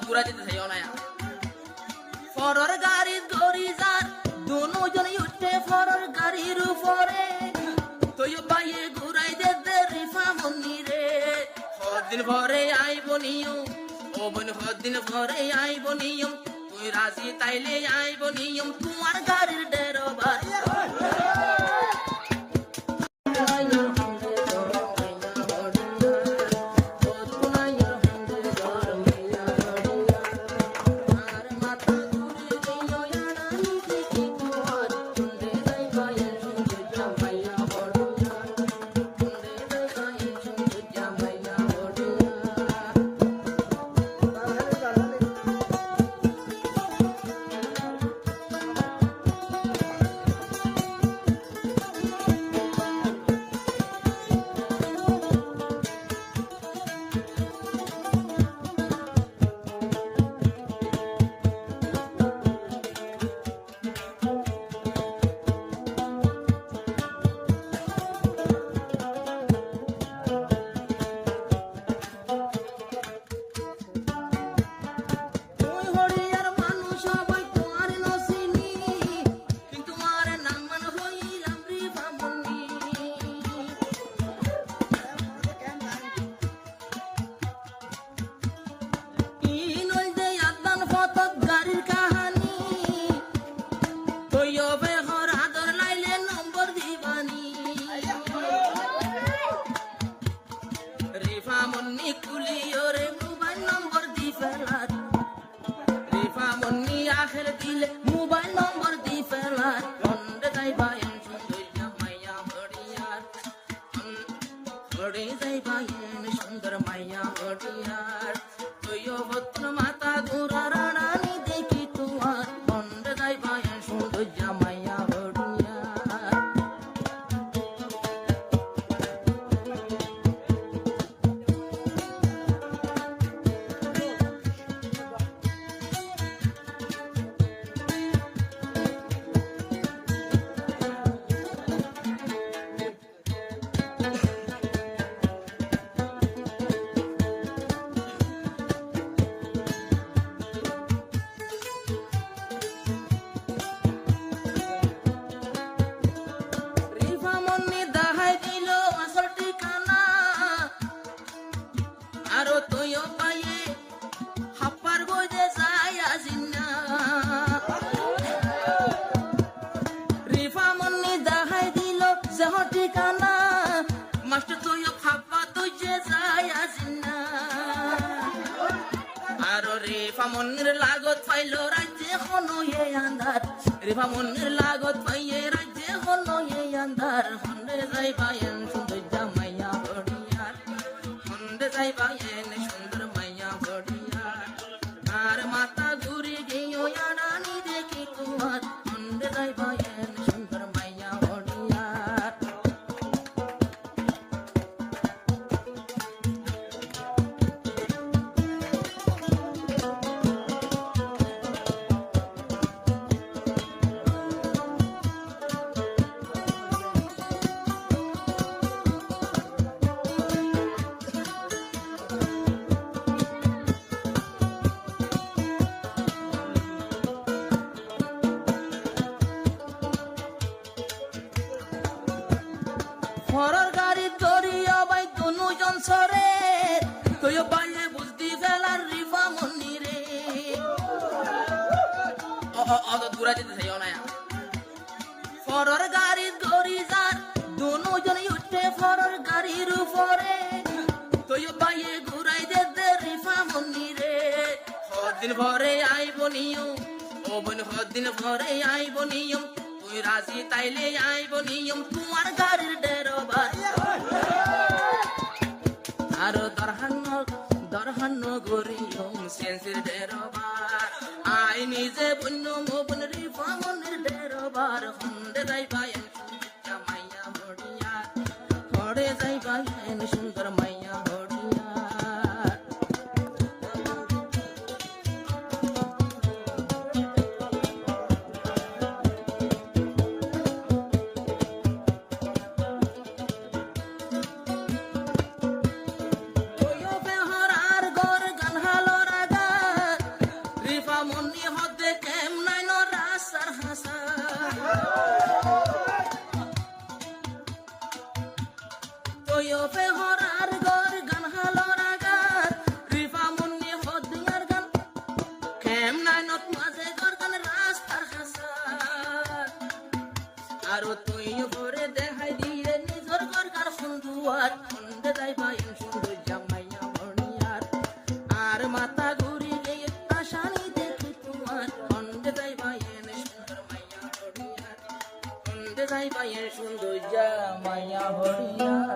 দূরা যেতে চাইও না ফরর গাড়ি দড়ি যার দুজন উঠে ফরর গাড়ির উপরে তুই পাইয়ে ঘুরাই দে রিফা মন্নি রে হদিন ভরে আইব নিয়ম ও বোন হদিন ভরে আইব নিয়ম তুই রাজি তাইলে আইব নিয়ম তোমার গাড়ির ডেরোবার রিফা মনের লাগত পাইয়ে রাজ্যে হলো এই আন্ধার হন্ডে যাই পায়েন সুন্দর জামাইয়া বড়িয়ার হন্ডে যাই পায়েন সুন্দর মাইয়া বড়িয়ার আর মাথা ঘুরে গিয়ে আড়ানি দেখি তোমার হন্ডে যাই পায়েন সুন্দর মাইয়া বড়িয়ার ফরর গাড়ি দড়িয়া বাই দুজন সরে তুই পাইলে বুঝতি ফেলার রিফা মন্নি রে অত দূরা যেতে চাইও না ফরর গাড়ি দড়ি যার দুজন উঠে ফরর গাড়ির উপরে তুই পাইয়ে ঘুরাই দে রিফা মন্নি রে হদিন ভরে আইব নিয়ম ও বোন হদিন ভরে আইব নিয়ম তুই রাজি তাইলে আইব নিয়ম তোমার গাড়ির ডেরোবার আর দরহান্ন গরিয়ম সেন্সির ডেরোবার আই নিজে বন্য মোবন রিফা মনের ডেরোবার হন্ডে যাই পায়েন মাইয়া বড়িয়া হরে যাই পায়েন সুন্দর মাইয়া বড়িয়া তোয় পে হরার গর গান হালরা গার রিফা মুন্নি হদিয়ার গান কেম নাইনত মাঝে গর গান রাস্তার হাসার আর তুই ভরে দেখাই দিয়ে নিজর গর গার সুন্দর অন্ধে যাইবা ইন সুন্দর জামাইয়া ভরিয়ার আর মাথা ঘুরি গিয়ে আশানি দেখি তোমার অন্ধে যাইবা ইন সুন্দর মাইয়া ভরিয়ার অন্ধে যাইবা ইন সুন্দর জামাইয়া ভরিয়ার